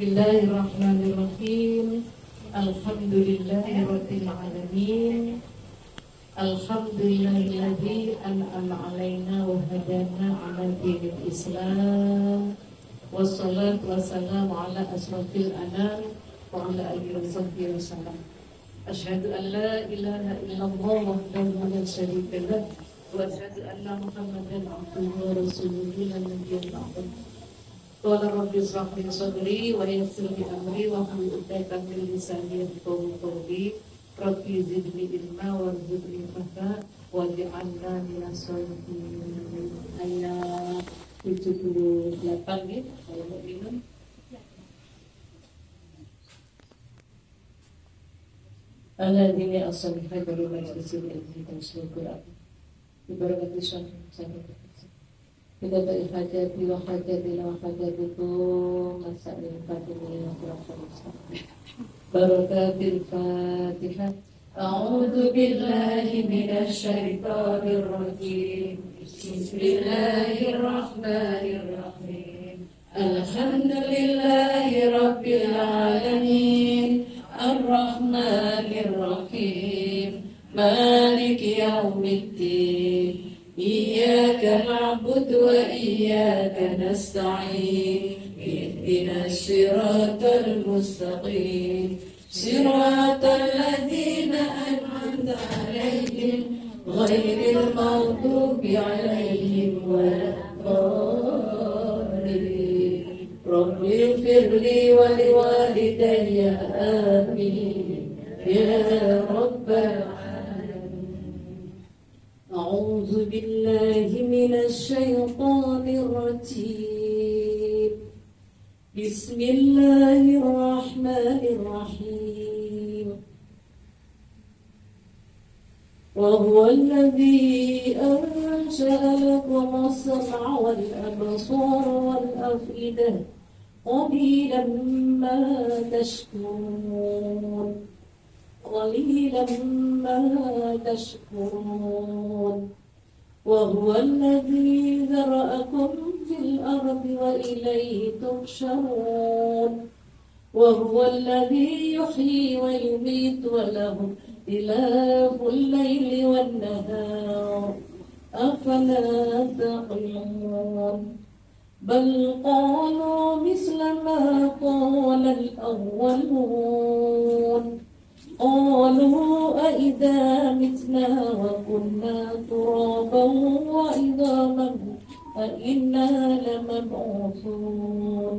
Bismillahirrahmanirrahim. Alhamdulillahirabbil alamin. Alhamdulillahilladzi an'ama 'alaina wa hadana 'ala dinil Islam. Wassalatu wassalamu ala asrofil anam wa ala alihi wa sahbihi wasallam. Asyhadu an la ilaha illallah wahdahu la syarika lah wa asyhadu anna Muhammadan abduhu wa rasuluhu la nabiyya ba'dahu. Qala rabbi ishrah li sadri wa yassir li amri wa hlul 'uqdatam min lisani yafqahu qawli. Rabbi zidni ilma warzuqni fahma waj'alna minas sholihin. Ayat 78 nih, saya mau minum. Alladzina as-salihah dari majlisil ilmi dan Quran. Ibarat saya kita berhajati wa hajati wa hajatikum masalin fatihah wa barakatil fatihah. A'udzu billahi minasy syaithanir rajim. Bismillahirrahmanirrahim. Alhamdulillahi rabbil alamin. Ar-rahmanir rahim. Maliki yaumiddin. Iyyaka na'budu wa iyyaka nasta'in. Ihdinas siratal mustaqim. Siratal ladzina an'amta 'alaihim ghairil maghdubi 'alaihim waladdallin. Rabbi ighfirli wa liwalidayya amin ya rabbal alamin. أعوذ بالله من الشيطان الرجيم. بسم الله الرحمن الرحيم. وهو الذي أنشأ لكم السمع والأبصار والأفئدة قليلا ما تشكرون. قليلا ما تشكرون. وهو الذي ذرأكم في الأرض وإليه تحشرون. وهو الذي يحيي ويميت وله اختلاف الليل والنهار أفلا تعقلون. بل قالوا مثل ما قال الأولون. قالوا أئذا متنا وكنا ترابا وعظاما أئنا لمبعوثون.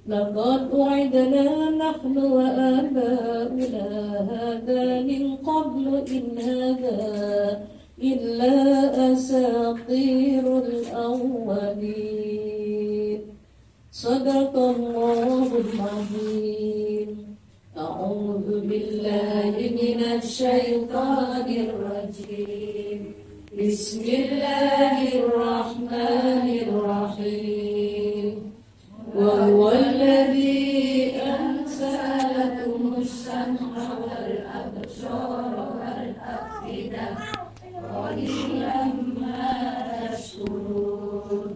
لقد وعدنا نحن وآباؤنا هذا من قبل إن هذا إلا أساطير الأولين. صدق الله العظيم. أعوذ بالله من الشيطان الرجيم. بسم الله الرحمن الرحيم. وهو الذي أنزل لكم السمع والأبصار والأفئدة قليلا ما تشكرون.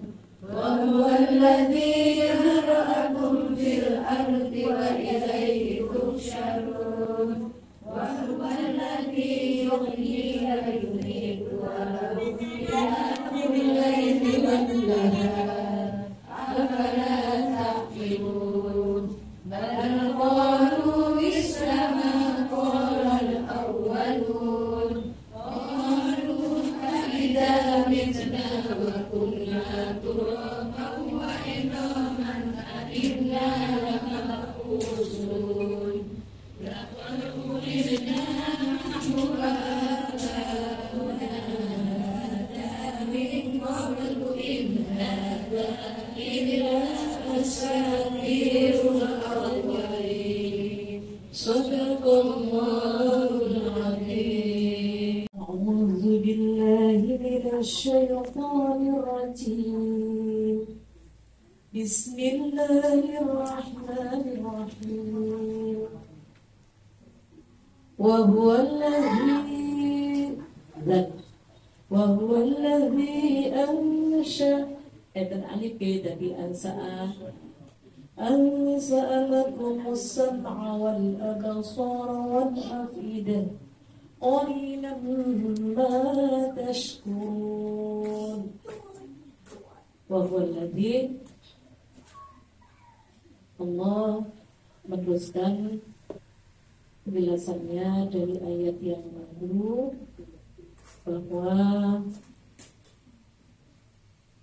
وهو الذي ذرأكم في الأرض وإليه تحشرون. وهو الذي يحيي ويميت وله اختلاف الليل والنهار أفلا تعقلون. بل قالوا مثل ما قال الأولون. قالوا أئذا متنا وكنا ترابا وعظاما أئنا لمبعوثون. لقد وعدنا نحن وآباؤنا هذا من قبل إن هذا إلا أساطير الأولين. صدق الله العظيم. أعوذ بالله من الشيطان الرجيم. بسم الله الرحمن الرحيم. وهو الذي أنشأ eten alif ke dari ansa'ah أنزل لكم السمع والأبصار والأفئدة قليلا ما تشكرون. وهو الذي Allah meneruskan penjelasannya dari ayat yang lalu bahwa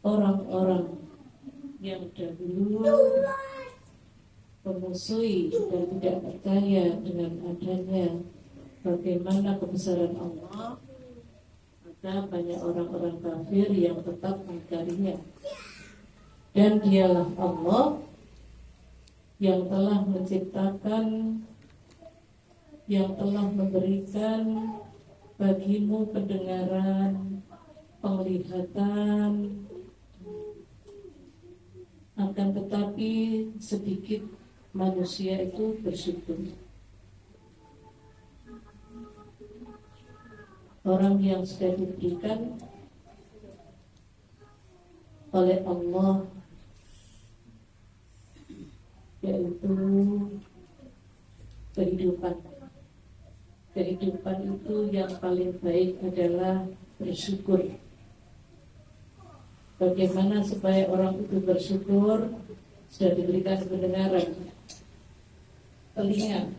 orang-orang yang dahulu memusuhi dan tidak percaya dengan adanya bagaimana kebesaran Allah, maka banyak orang-orang kafir yang tetap mengingkarinya. Dan dialah Allah yang telah menciptakan, yang telah memberikan bagimu pendengaran, penglihatan, akan tetapi sedikit manusia itu bersyukur. Orang yang sudah diberikan oleh Allah, yaitu kehidupan. Kehidupan itu yang paling baik adalah bersyukur. Bagaimana supaya orang itu bersyukur? Sudah diberikan pendengaran, telinga,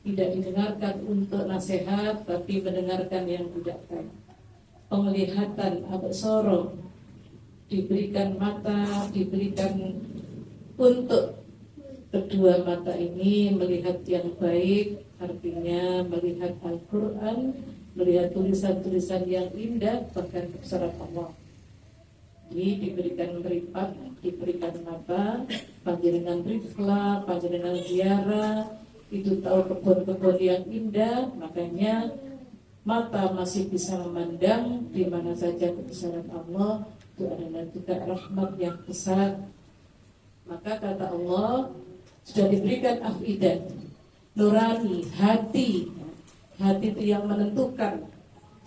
tidak didengarkan untuk nasihat, tapi mendengarkan yang tidak baik. Penglihatan, absara, diberikan mata, diberikan untuk kedua mata ini melihat yang baik, artinya melihat Al-Quran, melihat tulisan-tulisan yang indah, bahkan kebesaran Allah. Jadi diberikan meripat, diberikan mata, panjenengan rifla, panjenengan ziarah, itu tahu kebun-kebun yang indah, makanya mata masih bisa memandang di mana saja kebesaran Allah, itu adalah juga rahmat yang besar. Maka kata Allah, sudah diberikan afidah, nurani, hati. Hati itu yang menentukan.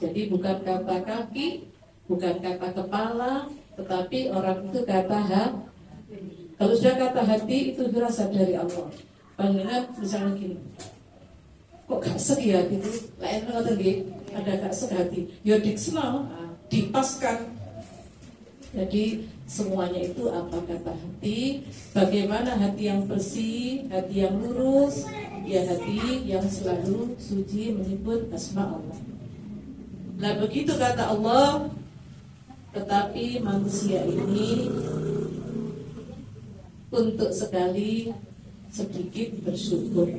Jadi bukan kata kaki, bukan kata kepala, tetapi orang itu kata hati. Kalau sudah kata hati itu berasal dari Allah. Panjenengan misalnya gini, kok gak sek ya hati itu? Lain ngoten nggih, ada gak sek hati. Ya diksena, dipaskan. Jadi semuanya itu apa kata hati, bagaimana hati yang bersih, hati yang lurus, ya hati yang selalu suci menyebut asma Allah. Nah begitu kata Allah, tetapi manusia ini untuk sekali sedikit bersyukur.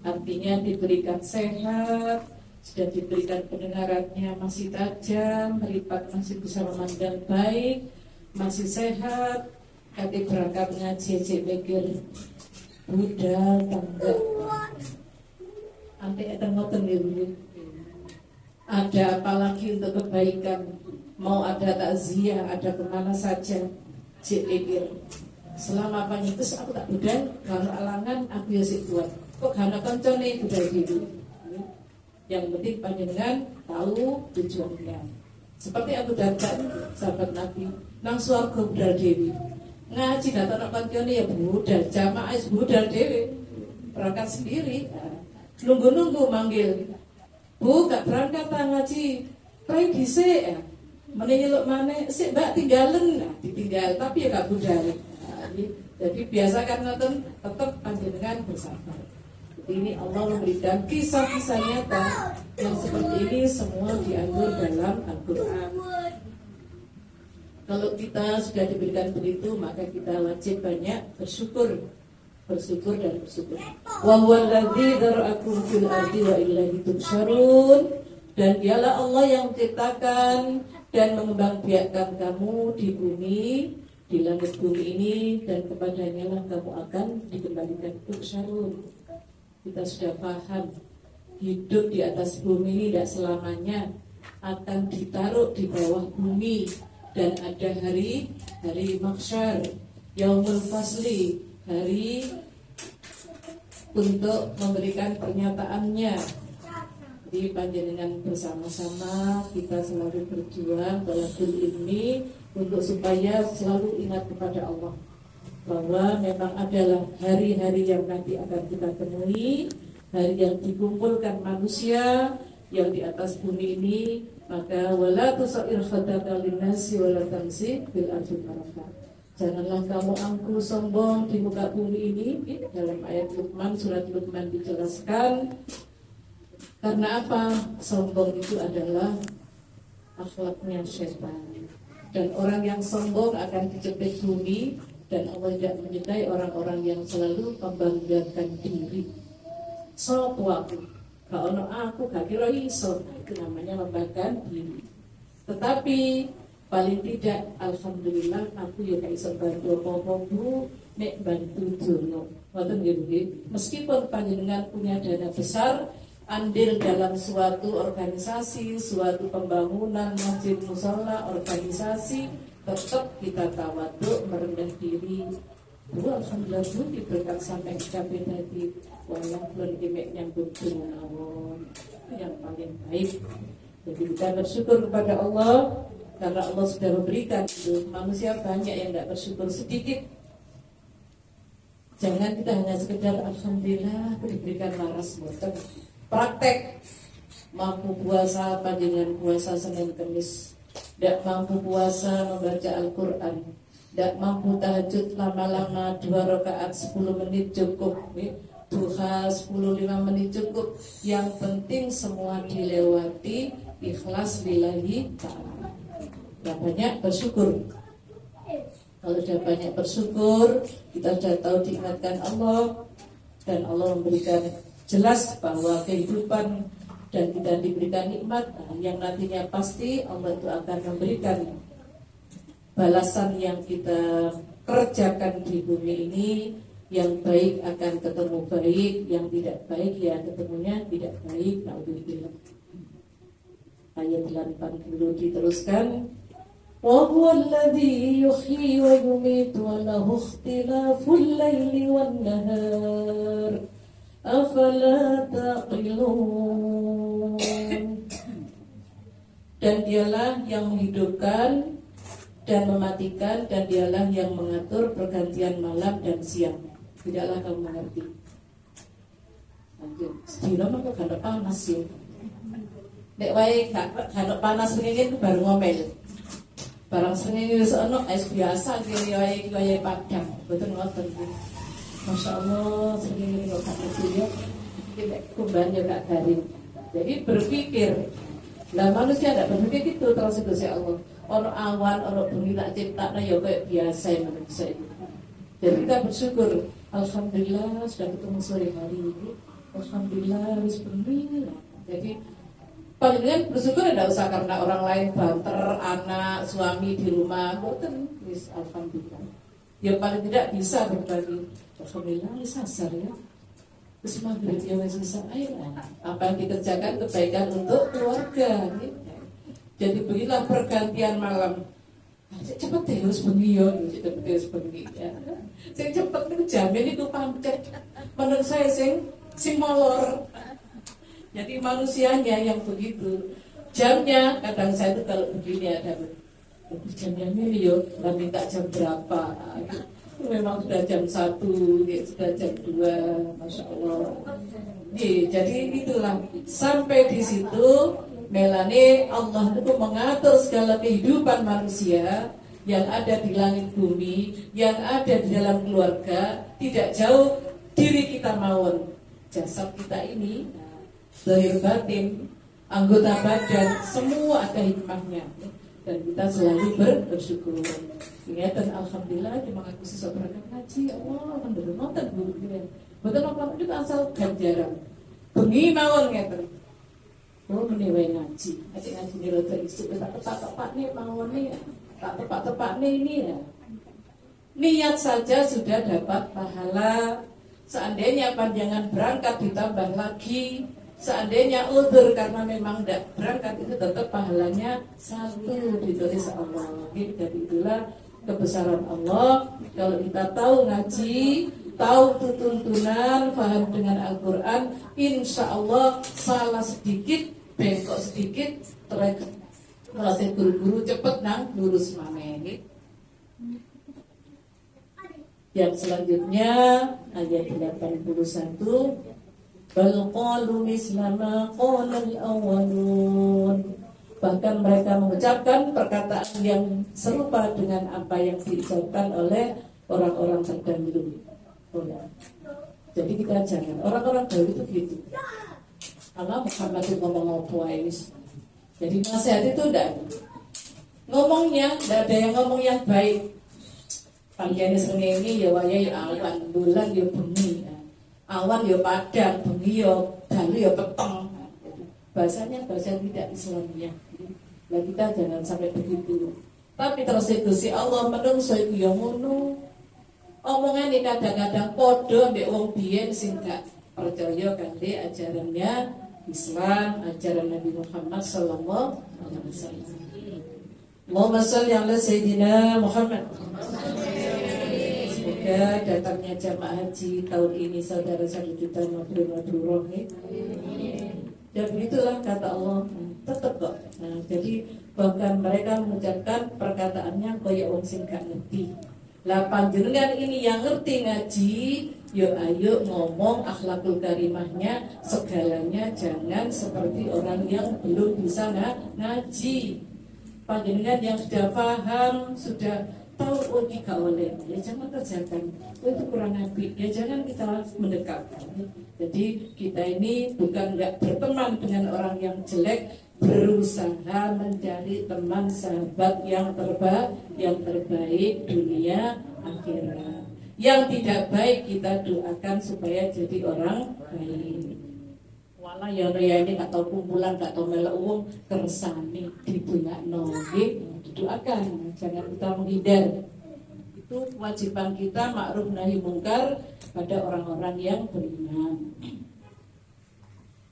Artinya diberikan sehat, sudah diberikan pendengarannya masih tajam, meripat masih bisa memandang baik, masih sehat, kati berangkat ngaji mikir budal tangga. Nanti ada ngoten niku. Ada apa lagi untuk kebaikan? Mau ada takziah, ada kemana saja, cek mikir. Selama panyitus aku tak budal, kalau alangan aku ya sik kuat. Kok gana koncone budal gitu. Yang penting panjenengan tahu tujuannya. Seperti Abu Darda, sahabat Nabi, nang swarga budal dewi. Ngaji datang nak kancane ya budal, jamaah budal dewi. Berangkat sendiri. Nunggu-nunggu manggil. Bu, gak berangkat ngaji. Prai dhisik ya. Meneh nyeluk maneh, sik Mbak tinggalen. Nah, ditinggal tapi ya gak budal. Jadi biasakan ngoten tetap panjenengan bersabar. Ini Allah memberikan kisah-kisah nyata yang seperti ini semua diatur dalam Al-Quran. Kalau kita sudah diberikan begitu, maka kita wajib banyak bersyukur dan bersyukur. Wa huwallazi dzara'akum fil ardi wa ilaihi tuhsyarun. Dan dialah Allah yang menciptakan dan mengembangbiakkan kamu di bumi, di langit bumi ini, dan kepadanya lah kamu akan dikembalikan. Tuhsyarun. Kita sudah paham hidup di atas bumi ini tidak selamanya, akan ditaruh di bawah bumi, dan ada hari mahsyar, yaumul fasli, hari untuk memberikan pernyataannya. Jadi panjenengan bersama-sama kita selalu berjuang dalam ilmi untuk supaya selalu ingat kepada Allah. bahwa memang adalah hari-hari yang nanti akan kita temui, hari yang dikumpulkan manusia yang di atas bumi ini. Maka wala tusair khadaka linnasi wala tamsi bil ardi maraha. Janganlah kamu angkuh sombong di muka bumi ini. Dalam ayat Luqman, surat Luqman dijelaskan. Karena apa? Sombong itu adalah akhlaknya setan. Dan orang yang sombong akan dijepit bumi. Dan Allah tidak menyukai orang-orang yang selalu membanggakan diri. Sopo aku, kalau aku gak kira iso, itu namanya membanggakan diri. Tetapi paling tidak, alhamdulillah aku ya gak iso bantu apa-apa bu, nek bantu dono. Meskipun panjenengan punya dana besar, andil dalam suatu organisasi, suatu pembangunan masjid musala, organisasi, tetap kita tawaduk, merendah diri. Bu, alhamdulillah bu, diberikan sampai kabeh tadi walaupun dimek nyambut awon, itu yang paling baik. Jadi kita bersyukur kepada Allah karena Allah sudah memberikan itu. Manusia banyak yang tidak bersyukur sedikit. Jangan kita hanya sekedar alhamdulillah diberikan waras boten. Praktek mampu puasa panjenengan puasa Senin Kamis, tidak mampu puasa membaca Al-Quran, tidak mampu tahajud lama-lama 2 rakaat 10 menit cukup, duha 10-15 menit cukup. Yang penting semua dilewati ikhlas lillahi ta'ala. Dan banyak bersyukur. Kalau sudah banyak bersyukur, kita sudah tahu diingatkan Allah, dan Allah memberikan jelas bahwa kehidupan dan kita diberikan nikmat yang nantinya pasti Allah itu akan memberikan balasan yang kita kerjakan di bumi ini. Yang baik akan ketemu baik, yang tidak baik ya ketemunya tidak baik. Naudzubillah. Ayat 80 diteruskan. Wa huwal ladzi yuhyi wa yumiitu wa lahu ikhtilaful laili wan nahar. Afala taqilun. Dan dialah yang menghidupkan dan mematikan, dan dialah yang mengatur pergantian malam dan siang. Tidaklah kamu mengerti. Lanjut. Sedina mah kok gak panas sih. Nek wae gak panas ngene baru ngomel. Barang sengenge wis ana es biasa kiri wae padang. Betul ngoten iki. Masya Allah, sering kok kata dia, tidak kumban juga garing. Jadi berpikir, lah manusia tidak berpikir gitu terus itu ya Allah. Orang awan, orang bengi tak cipta, ya kayak biasa manusia itu. Jadi kita bersyukur, alhamdulillah sudah ketemu sore hari ini. Alhamdulillah wis bengi. Jadi paling bersyukur tidak usah karena orang lain banter, anak, suami di rumah, boten wis alhamdulillah. Ya paling tidak bisa berbagi. Alhamdulillah sasar ya. Terus maghrib ya wis air. Apa yang dikerjakan kebaikan untuk keluarga. Jadi beginilah pergantian malam. Cepet deh harus bengi ya, cepet harus bengi ya. Sing cepet itu jamin itu pancet. Menurut saya sing molor. Jadi manusianya yang begitu. Jamnya kadang saya itu kalau begini ada jamnya ini yo, nggak minta jam berapa. Memang sudah jam 1, sudah jam 2, Masya Allah. Jadi itulah sampai di situ melane Allah itu mengatur segala kehidupan manusia yang ada di langit bumi, yang ada di dalam keluarga, tidak jauh diri kita mawon. Jasad kita ini, zahir batin, anggota badan, semua ada hikmahnya. Dan kita selalu bersyukur. Ingatan alhamdulillah cuma aku sisa berangkat ngaji, Allah alhamdulillah nonton bu. Betul apa itu asal ganjaran. Bengi mawon ngeten. Oh menewe ngaji, adik ngaji niro terisi, tak tepat nih mawon nih, tak tepat nih ini ya. Niat saja sudah dapat pahala. Seandainya panjangan berangkat ditambah lagi. Seandainya udzur karena memang tidak berangkat, itu tetap pahalanya 1 ditulis Allah. Jadi itulah kebesaran Allah. Kalau kita tahu ngaji, tahu tuntunan, paham dengan Al-Quran, insya Allah salah sedikit, bengkok sedikit, terus guru-guru cepet nang lurus maneh. Yang selanjutnya ayat 81, bal qalu misla ma qala al-awwalun. Bahkan mereka mengucapkan perkataan yang serupa dengan apa yang diucapkan oleh orang-orang terdahulu. Jadi kita jangan, orang-orang dahulu itu gitu. Allah Muhammad itu ngomong apa ini. Jadi nasihat itu enggak ngomongnya, enggak ada yang ngomong yang baik. Panjangnya sengenge ya waya ya awan, bulan ya bengi, awan ya padang, bengi ya dalu ya peteng. Bahasanya bahasa tidak Islamnya. Nah kita jangan sampai begitu. Tapi terus itu si Allah menungso iku ya ngono. Omongan ini kadang-kadang podo ambek wong biyen sing gak percaya kanthi ajarannya Islam, ajaran Nabi Muhammad sallallahu alaihi wasallam. Allahumma shalli ala sayyidina Muhammad. Semoga datangnya jamaah haji tahun ini saudara-saudara kita mabrur ya. Dan begitulah kata Allah, tetap kok. Nah, jadi bahkan mereka mengucapkan perkataannya kaya wong sing gak ngerti. Lah panjenengan ini yang ngerti ngaji, yuk ayo ngomong akhlakul karimahnya, segalanya jangan seperti orang yang belum bisa ngaji. Panjenengan yang sudah paham, sudah tahu oh gak oleh, ya jangan kerjakan. Oh itu kurang apik, ya jangan kita mendekatkan. Jadi kita ini bukan nggak berteman dengan orang yang jelek, berusaha mencari teman sahabat yang terbaik dunia akhirat. Yang tidak baik kita doakan supaya jadi orang baik. Walau ya ini nggak tahu kumpulan, nggak tahu melek uang kersane dibungakno nggih, doakan, jangan kita menghindar. Itu kewajiban kita ma'ruf nahi mungkar pada orang-orang yang beriman.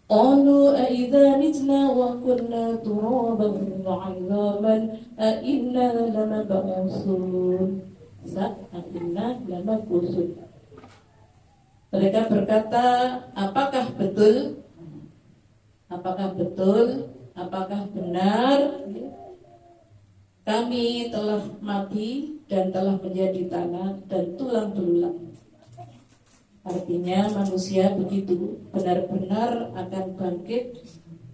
Qalu a idza mitna wa kunna turaban wa 'idhaman a inna lamab'usun. Inna lamab'usun. Mereka berkata, apakah betul? Apakah benar kami telah mati dan telah menjadi tanah dan tulang belulang? Artinya manusia begitu benar-benar akan bangkit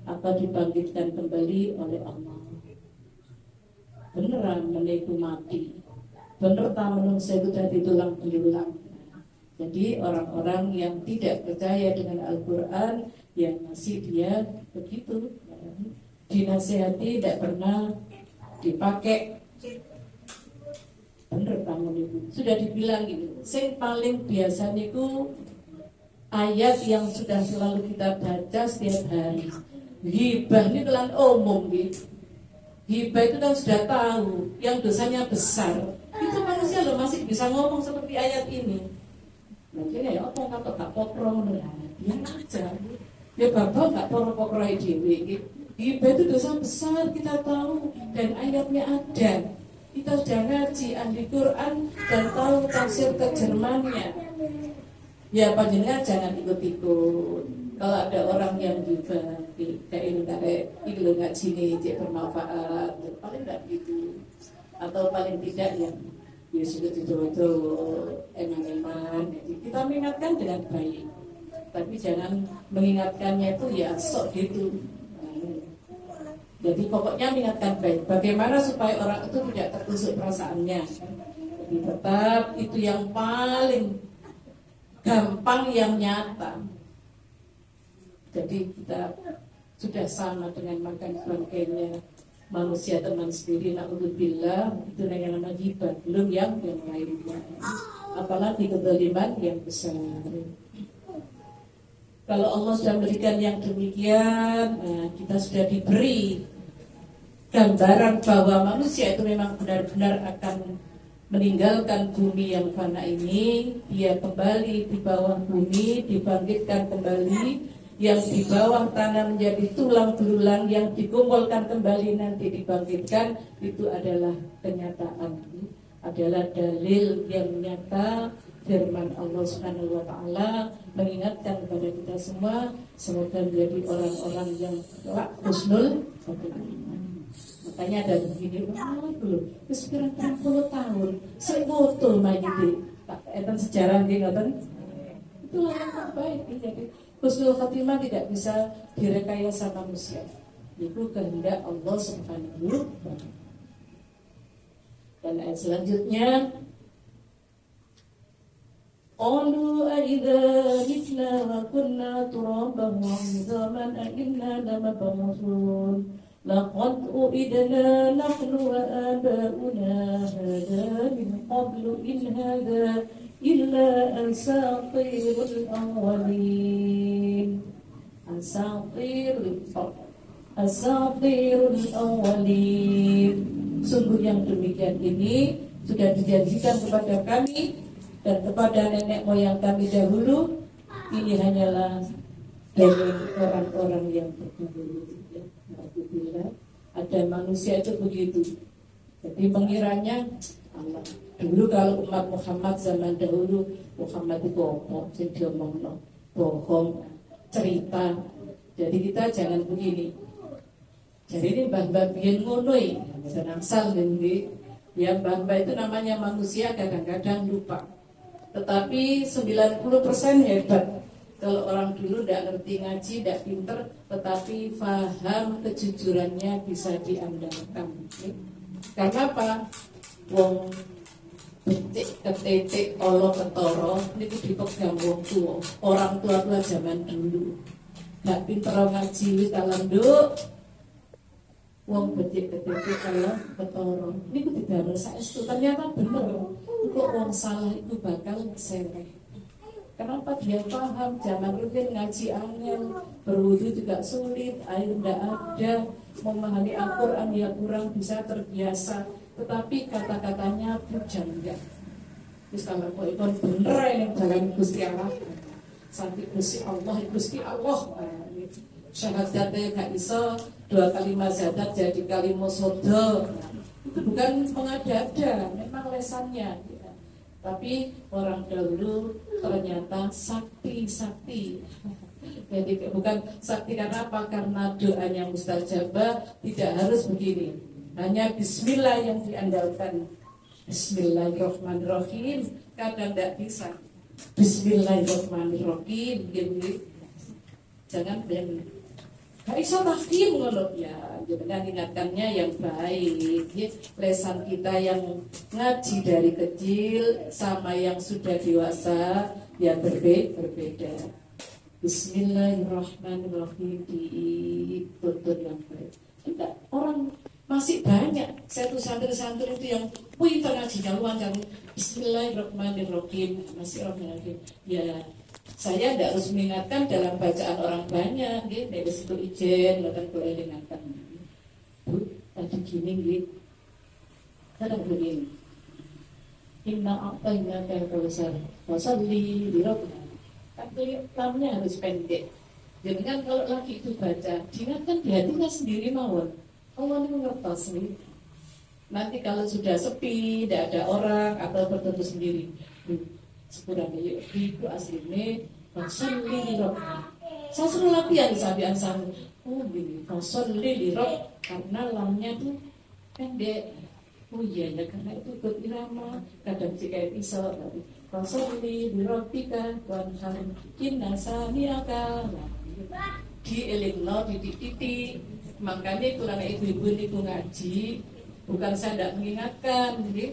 atau dibangkitkan kembali oleh Allah. Beneran meneku mati, bener tak menungsa itu dari tulang belulang. Jadi orang-orang yang tidak percaya dengan Al-Quran, yang masih dia begitu, dinasihati tidak pernah dipakai. Bener kamu itu sudah dibilang gitu. Sing paling biasa niku ayat yang sudah selalu kita baca setiap hari. Hibah ini kelan umum gitu. Hibah itu kan sudah tahu yang dosanya besar. Itu manusia loh masih bisa ngomong seperti ayat ini. Mungkin ya apa kata gak pokro ya aja. Ya bapak gak pokro dewe gitu. Hibah itu dosa besar kita tahu dan ayatnya ada. Kita sudah ngaji ahli Quran dan tahu tafsir terjemahannya. Ya panjenengan jangan ikut-ikut. Kalau ada orang yang juga kayak itu ngaji nih cek bermanfaat, paling enggak gitu. Atau paling tidak yang ya sudah itu eman-eman. Jadi kita mengingatkan dengan baik. Tapi jangan mengingatkannya itu ya sok gitu. Jadi pokoknya mengingatkan baik. Bagaimana supaya orang itu tidak tertusuk perasaannya. Jadi tetap itu yang paling gampang, yang nyata. Jadi kita sudah sama dengan makan bangkainya manusia teman sendiri. Na'udzubillah, itu yang namanya hibah. Belum yang lainnya. Apalagi kezaliman yang besar. Kalau Allah sudah memberikan yang demikian, nah kita sudah diberi gambaran bahwa manusia itu memang benar-benar akan meninggalkan bumi yang fana ini. Dia kembali di bawah bumi, dibangkitkan kembali. Yang di bawah tanah menjadi tulang belulang, yang dikumpulkan kembali nanti dibangkitkan. Itu adalah kenyataan, adalah dalil yang nyata. Firman Allah Subhanahu wa taala mengingatkan kepada kita semua, semoga menjadi orang-orang yang kelak husnul khotimah. Makanya ada begini, belum sekitar 30 tahun saya foto main itu Enten sejarah nggih ngoten. Itulah yang terbaik. Jadi husnul khotimah tidak bisa direkayasa manusia. Itu kehendak Allah Subhanahu wa taala. Dan ayat selanjutnya, qalu aidza mitna wa kunna turaban wa 'idhaman a inna lamab'uthun laqad u'idna nahnu wa aba'una hadha min qablu in hadha illa asatirul awwalin. Asatirul awwalin. Sungguh yang demikian ini sudah dijanjikan kepada kami dan kepada nenek moyang kami dahulu. Ini hanyalah dari orang-orang yang terdahulu. Alhamdulillah, ada manusia itu begitu. Jadi pengiranya Allah. Dulu kalau umat Muhammad zaman dahulu, Muhammad itu bohong, jadi diomongno bohong, cerita. Jadi kita jangan begini. Jadi ini mbah-mbah biyen ngono iki, senangsal ngendi. Ya mbah-mbah itu namanya manusia kadang-kadang lupa. Tetapi 90% hebat. Kalau orang dulu tidak ngerti ngaji, tidak pinter, tetapi paham kejujurannya bisa diandalkan. Karena apa? Wong becik ketetik olo ketoro niku dipegang wong tua. Orang tua zaman dulu. Nggak pinter ngaji wis kalanduk. Wong becik ketetik olo ketoro. Niku didamel saestu. Ternyata bener. Kok wong salah itu bakal sereh. Kenapa dia paham? Zaman rutin ngaji angel, berwudu juga sulit, air tidak ada, memahami Al-Quran ya kurang bisa terbiasa. Tetapi kata-katanya bujangga. Terus kalau kau ikon bener yang jalan Gusti Allah, sampai Gusti Allah, syahadatnya gak iso 2 kali mazadat jadi kali mosodo. Itu bukan mengada-ada, memang lesannya. Tapi orang dahulu ternyata sakti. Jadi bukan sakti karena apa? Karena doanya mustajabah, tidak harus begini. Hanya bismillah yang diandalkan. Bismillahirrahmanirrahim. Kadang tidak bisa. Bismillahirrahmanirrahim. Gitu. Jangan ben. Gak iso tahkim ngono ya. Jangan ingatkannya yang baik. Ya, lesan kita yang ngaji dari kecil sama yang sudah dewasa ya berbeda. Bismillahirrahmanirrahim ditutur yang baik. Kita orang masih banyak santri-santri itu yang pintar ngajinya luar Bismillahirrahmanirrahim masih orang lagi ya. Saya tidak harus mengingatkan dalam bacaan orang banyak, gitu. Dari situ ijen, bahkan boleh ingatkan. Bu, tadi gini, gitu. Kadang begini. Inna a'tayna kal-kautsar, fasalli li rabbika. Kan lamnya harus pendek. Jadi kan kalau lagi itu baca, diingatkan di hatinya sendiri mawon. Allah ini mengertos nih. Nanti kalau sudah sepi, tidak ada orang atau bertentu sendiri. Sekurangnya itu aslinya fasalli li rabbika. Saya suruh latihan sabian sang. Oh gini, fasalli li rabbika karena lamnya tuh pendek. Oh iya ya karena itu ikut irama. Kadang jika bisa fasalli li rabbika wanhar inna sani'aka. Dielingno titik-titik. Makanya itu anak ibu-ibu niku ngaji. Bukan saya tidak mengingatkan, jadi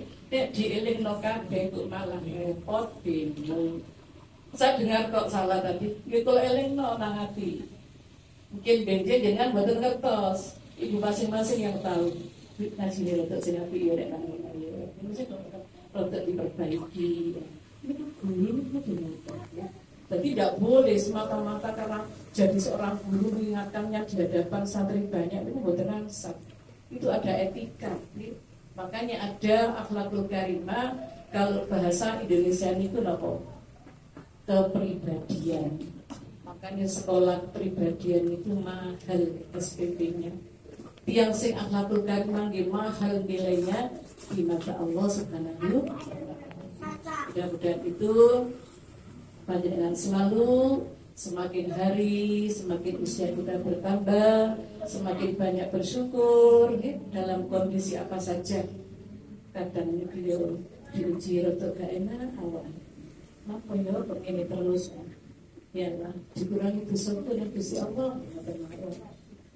diiling no kabeh kok malah repot bingung. Saya dengar kok salah tadi, gitu eling no nang hati. Mungkin benjen jangan buatan kertas. Ibu masing-masing yang tahu. Nasi ini rotok sinapi ya dek nang ini. Ini sih rotok diperbaiki. Ini guru itu ya. Jadi tidak boleh semata-mata karena jadi seorang guru mengingatkannya di hadapan santri banyak itu buatan ansat. Itu ada etika, makanya ada akhlakul karimah. Kalau bahasa Indonesia itu apa? Kepribadian. Makanya sekolah kepribadian itu mahal SPP-nya. Yang sing akhlakul karimah mahal nilainya di mata Allah Subhanahu wa taala. Mudah-mudahan itu panjenengan selalu semakin hari, semakin usia kita bertambah, semakin banyak bersyukur dalam kondisi apa saja. Kadang beliau diuji rotok gak enak awak. Apa ya begini terus ya lah dikurangi dosa pun yang Gusti Allah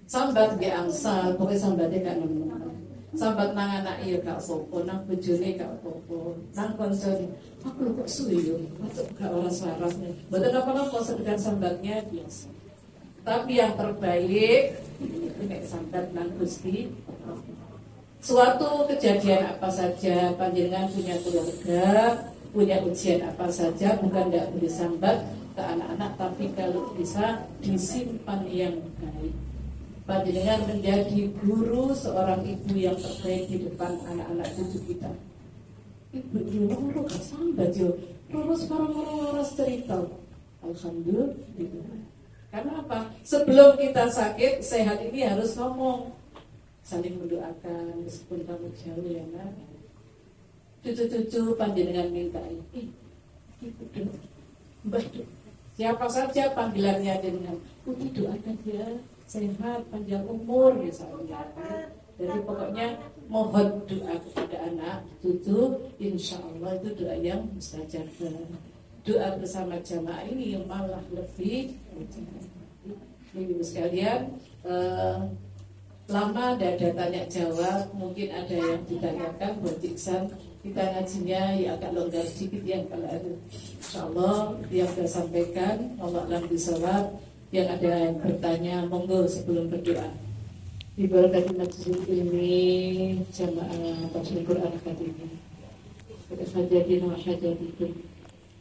sambat ge angsal pokoknya sambatnya gak nemu sambat nang anak iya gak apa-apa nang bojone gak apa-apa nang konsone aku kok suwi yo gak waras-waras nih betul apa-apa sekedar sambatnya biasa tapi yang terbaik itu nek sambat nang Gusti suatu kejadian apa saja panjenengan punya keluarga punya ujian apa saja bukan tidak boleh sambat ke anak-anak tapi kalau bisa disimpan yang baik panjenengan menjadi guru seorang ibu yang terbaik di depan anak-anak cucu kita ibu dulu gak sambat yo terus orang-orang cerita alhamdulillah gitu. Karena apa? Sebelum kita sakit sehat ini harus ngomong saling mendoakan meskipun kamu jauh ya nak cucu-cucu panjenengan minta ibu mbak siapa saja panggilannya dengan putih doakan dia sehat panjang umur misalnya jadi pokoknya mohon doa kepada anak cucu insya Allah itu doa yang mustajab doa bersama jamaah ini yang malah lebih ibu sekalian lama ada tanya jawab mungkin ada yang ditanyakan buat Iksan kita ngajinya ya agak longgar sedikit yang kalau ada insyaallah yang sudah sampaikan Allah alam bisawab yang ada yang bertanya monggo sebelum berdoa diberkati majelis ilmi jamaah tafsir Quran Karim hajadina wa hajadikum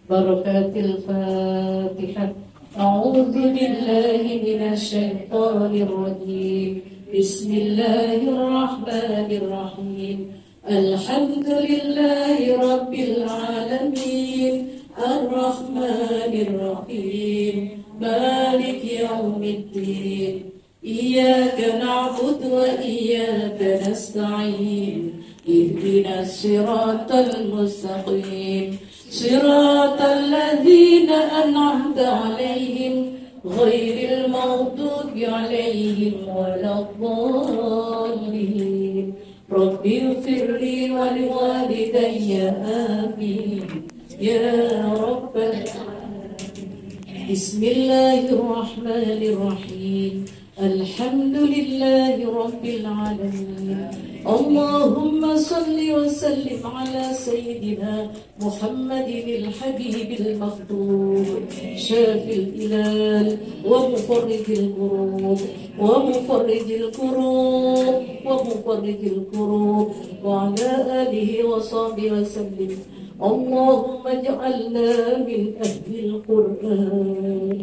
barakatil fatihah a'udzu billahi minasy syaithanir rajim bismillahir rahmanir rahim alhamdulillahi rabbil alamin arrahmanir rahim maliki yaumiddin iyyaka na'budu wa iyyaka nasta'in ihdinas siratal mustaqim siratal ladzina an'amta 'alaihim ghairil maghdubi 'alaihim waladdallin rabbi ighfirli wa liwalidayya amin ya rabbal alamin bismillahirrahmanirrahim alhamdulillahi rabbil alamin Allahumma salli wa sallim ala sayyidina Muhammadin al-habib al-makhdud syafil ilal wa mufarrijil kurub wa mufarrijil kurub wa mufarrijil kurub wa ala alihi wa sahbihi wa sallim Allahumma ja'alna min ahlil Qur'an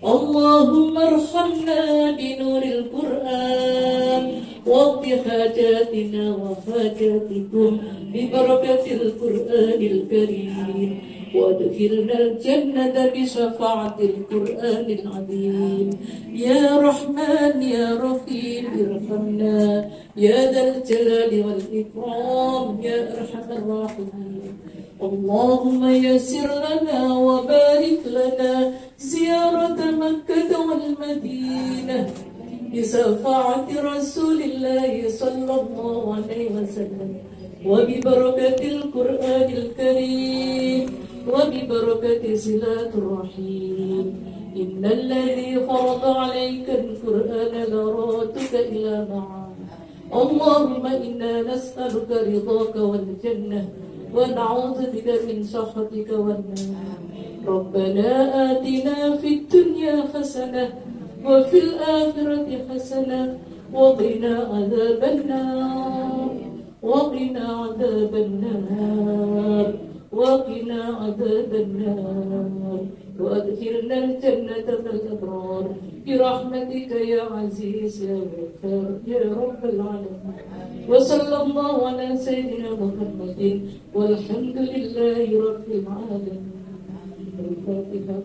Allahumma arhamna binuril Qur'an واقض حاجاتنا وحاجاتكم ببركة القرآن الكريم وادخلنا الجنة بشفاعة القرآن العظيم يا رحمن يا رحيم ارحمنا يا ذا الجلال والإكرام يا أرحم الراحمين اللهم يسر لنا وبارك لنا زيارة مكة والمدينة بشفاعة رسول الله صلى الله عليه وسلم وببركة القرآن الكريم وببركة صلة الرحيم إن الذي فرض عليك القرآن لرادك إلى معاد اللهم إنا نسألك رضاك والجنة ونعوذ بك من سخطك والنار ربنا آتنا في الدنيا حسنة وفي الآخرة حسنة وقنا عذاب النار وقنا عذاب النار وقنا عذاب النار وأدخلنا الجنة مع الأبرار برحمتك يا عزيز يا غفار يا رب العالمين وصلى الله على سيدنا محمد والحمد لله رب العالمين الفاتحة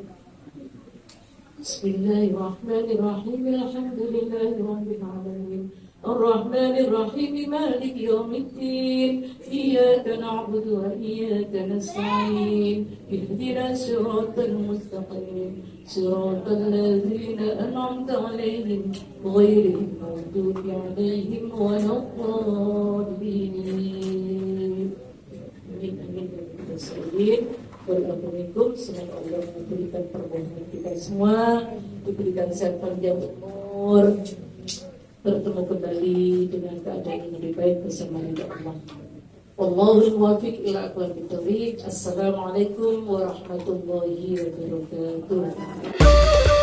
بسم الله الرحمن الرحيم الحمد لله رب العالمين الرحمن الرحيم مالك يوم الدين إياك نعبد وإياك نستعين اهدنا الصراط المستقيم صراط الذين أنعمت عليهم غير المغضوب عليهم ولا الضالين Amin. Wassalamualaikum. Semoga Allah memberikan permohonan kita semua, diberikan sehat panjang umur, bertemu kembali dengan keadaan yang lebih baik bersama ridha Allah. Wallahul muwaffiq ila aqwamit thoriq. Assalamualaikum warahmatullahi wabarakatuh.